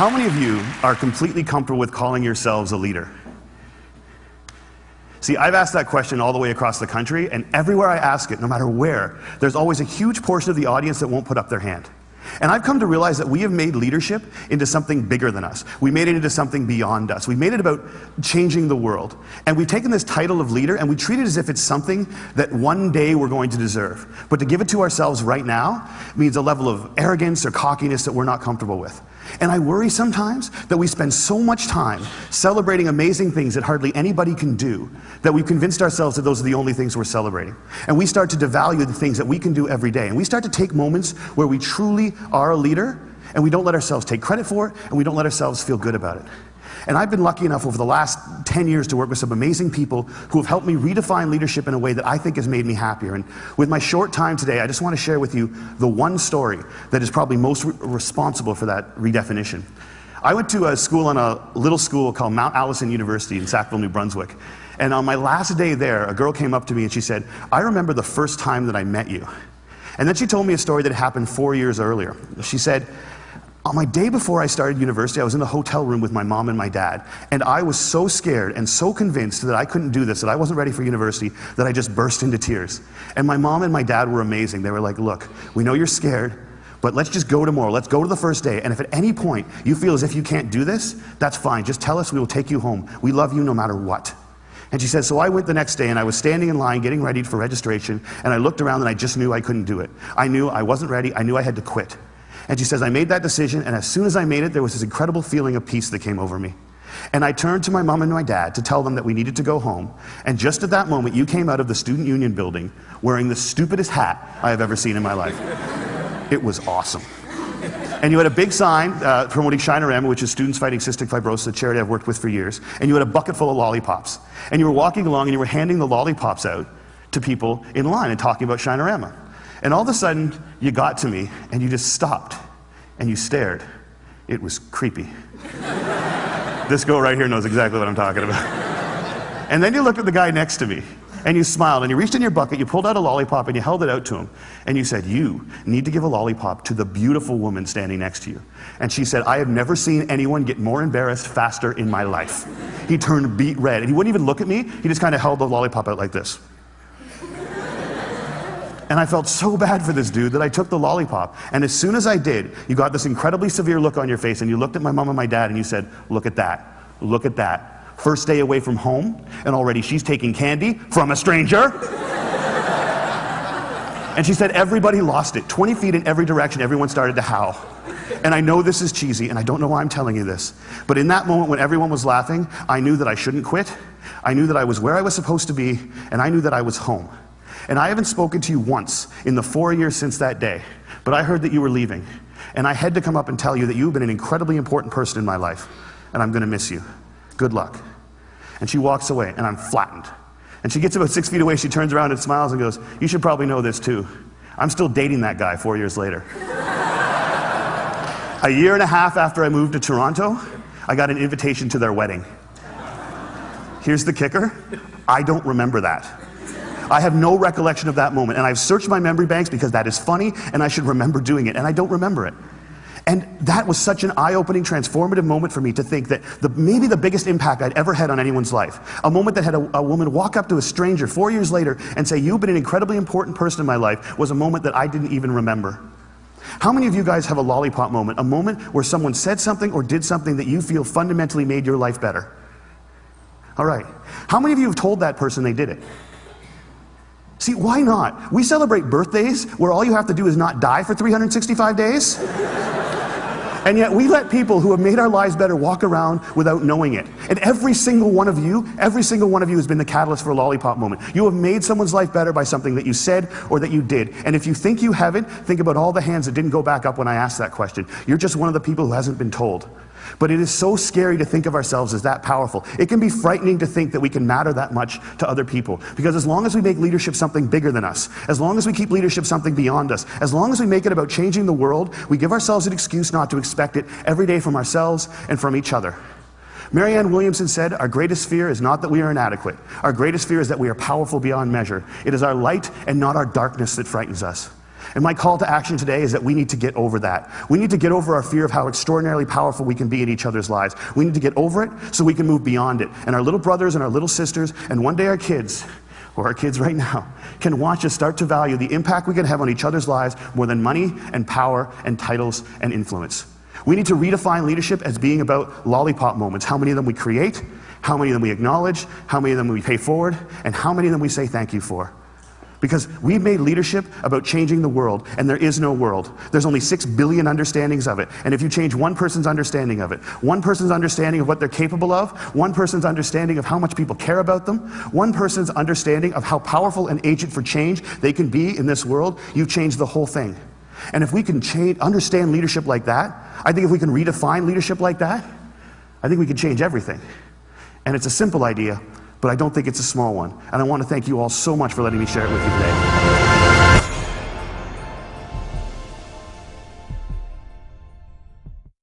How many of you are completely comfortable with calling yourselves a leader? See, I've asked that question all the way across the country, and everywhere I ask it, no matter where, there's always a huge portion of the audience that won't put up their hand. And I've come to realize that we have made leadership into something bigger than us. We made it into something beyond us. We made it about changing the world. And we've taken this title of leader and we treat it as if it's something that one day we're going to deserve. But to give it to ourselves right now means a level of arrogance or cockiness that we're not comfortable with. And I worry sometimes that we spend so much time celebrating amazing things that hardly anybody can do, that we've convinced ourselves that those are the only things we're celebrating. And we start to devalue the things that we can do every day. And we start to take moments where we truly are a leader, and we don't let ourselves take credit for it, and we don't let ourselves feel good about it. And I've been lucky enough over the last 10 years to work with some amazing people who have helped me redefine leadership in a way that I think has made me happier. And with my short time today, I just want to share with you the one story that is probably most responsible for that redefinition. I went to a school on a little school called Mount Allison University in Sackville, New Brunswick. And on my last day there, a girl came up to me and she said, "I remember the first time that I met you." And then she told me a story that happened 4 years earlier. She said, "On my day before I started university, I was in the hotel room with my mom and my dad, and I was so scared and so convinced that I couldn't do this, that I wasn't ready for university, that I just burst into tears. And my mom and my dad were amazing. They were like, 'Look, we know you're scared, but let's just go tomorrow. Let's go to the first day, and if at any point you feel as if you can't do this, that's fine. Just tell us, we will take you home. We love you no matter what.'" And she says, so I went the next day and I was standing in line getting ready for registration, and I looked around and I just knew I couldn't do it. I knew I wasn't ready. I knew I had to quit. And she says, I made that decision, and as soon as I made it, there was this incredible feeling of peace that came over me. And I turned to my mom and my dad to tell them that we needed to go home, and just at that moment, you came out of the Student Union building wearing the stupidest hat I have ever seen in my life. It was awesome. And you had a big sign promoting Shinorama, which is Students Fighting Cystic Fibrosis, a charity I've worked with for years, and you had a bucket full of lollipops. And you were walking along and you were handing the lollipops out to people in line and talking about Shinorama. And all of a sudden, you got to me, and you just stopped, and you stared. It was creepy. This girl right here knows exactly what I'm talking about. And then you looked at the guy next to me, and you smiled, and you reached in your bucket, you pulled out a lollipop, and you held it out to him. And you said, you need to give a lollipop to the beautiful woman standing next to you. And she said, I have never seen anyone get more embarrassed faster in my life. He turned beet red, and he wouldn't even look at me, he just kind of held the lollipop out like this. And I felt so bad for this dude that I took the lollipop. And as soon as I did, you got this incredibly severe look on your face, and you looked at my mom and my dad and you said, look at that, look at that. First day away from home, and already she's taking candy from a stranger. And she said everybody lost it. 20 feet in every direction, everyone started to howl. And I know this is cheesy, and I don't know why I'm telling you this, but in that moment when everyone was laughing, I knew that I shouldn't quit. I knew that I was where I was supposed to be, and I knew that I was home. And I haven't spoken to you once in the 4 years since that day, but I heard that you were leaving. And I had to come up and tell you that you've been an incredibly important person in my life, and I'm going to miss you. Good luck. And she walks away, and I'm flattened. And she gets about 6 feet away, she turns around and smiles and goes, you should probably know this too. I'm still dating that guy 4 years later. A year and a half after I moved to Toronto, I got an invitation to their wedding. Here's the kicker, I don't remember that. I have no recollection of that moment, and I've searched my memory banks because that is funny, and I should remember doing it, and I don't remember it. And that was such an eye-opening, transformative moment for me to think that maybe the biggest impact I'd ever had on anyone's life, a moment that had a woman walk up to a stranger 4 years later and say, you've been an incredibly important person in my life, was a moment that I didn't even remember. How many of you guys have a lollipop moment, a moment where someone said something or did something that you feel fundamentally made your life better? All right. How many of you have told that person they did it? See, why not? We celebrate birthdays where all you have to do is not die for 365 days. And yet we let people who have made our lives better walk around without knowing it. And every single one of you has been the catalyst for a lollipop moment. You have made someone's life better by something that you said or that you did. And if you think you haven't, think about all the hands that didn't go back up when I asked that question. You're just one of the people who hasn't been told. But it is so scary to think of ourselves as that powerful. It can be frightening to think that we can matter that much to other people. Because as long as we make leadership something bigger than us, as long as we keep leadership something beyond us, as long as we make it about changing the world, we give ourselves an excuse not to expect it every day from ourselves and from each other. Marianne Williamson said, our greatest fear is not that we are inadequate. Our greatest fear is that we are powerful beyond measure. It is our light and not our darkness that frightens us. And my call to action today is that we need to get over that. We need to get over our fear of how extraordinarily powerful we can be in each other's lives. We need to get over it so we can move beyond it. And our little brothers and our little sisters, and one day our kids, or our kids right now, can watch us start to value the impact we can have on each other's lives more than money and power and titles and influence. We need to redefine leadership as being about lollipop moments. How many of them we create, how many of them we acknowledge, how many of them we pay forward, and how many of them we say thank you for. Because we've made leadership about changing the world, and there is no world. There's only 6 billion understandings of it. And if you change one person's understanding of it, one person's understanding of what they're capable of, one person's understanding of how much people care about them, one person's understanding of how powerful an agent for change they can be in this world, you've changed the whole thing. And if we can understand leadership like that, I think if we can redefine leadership like that, I think we can change everything. And it's a simple idea, but I don't think it's a small one. And I want to thank you all so much for letting me share it with you today.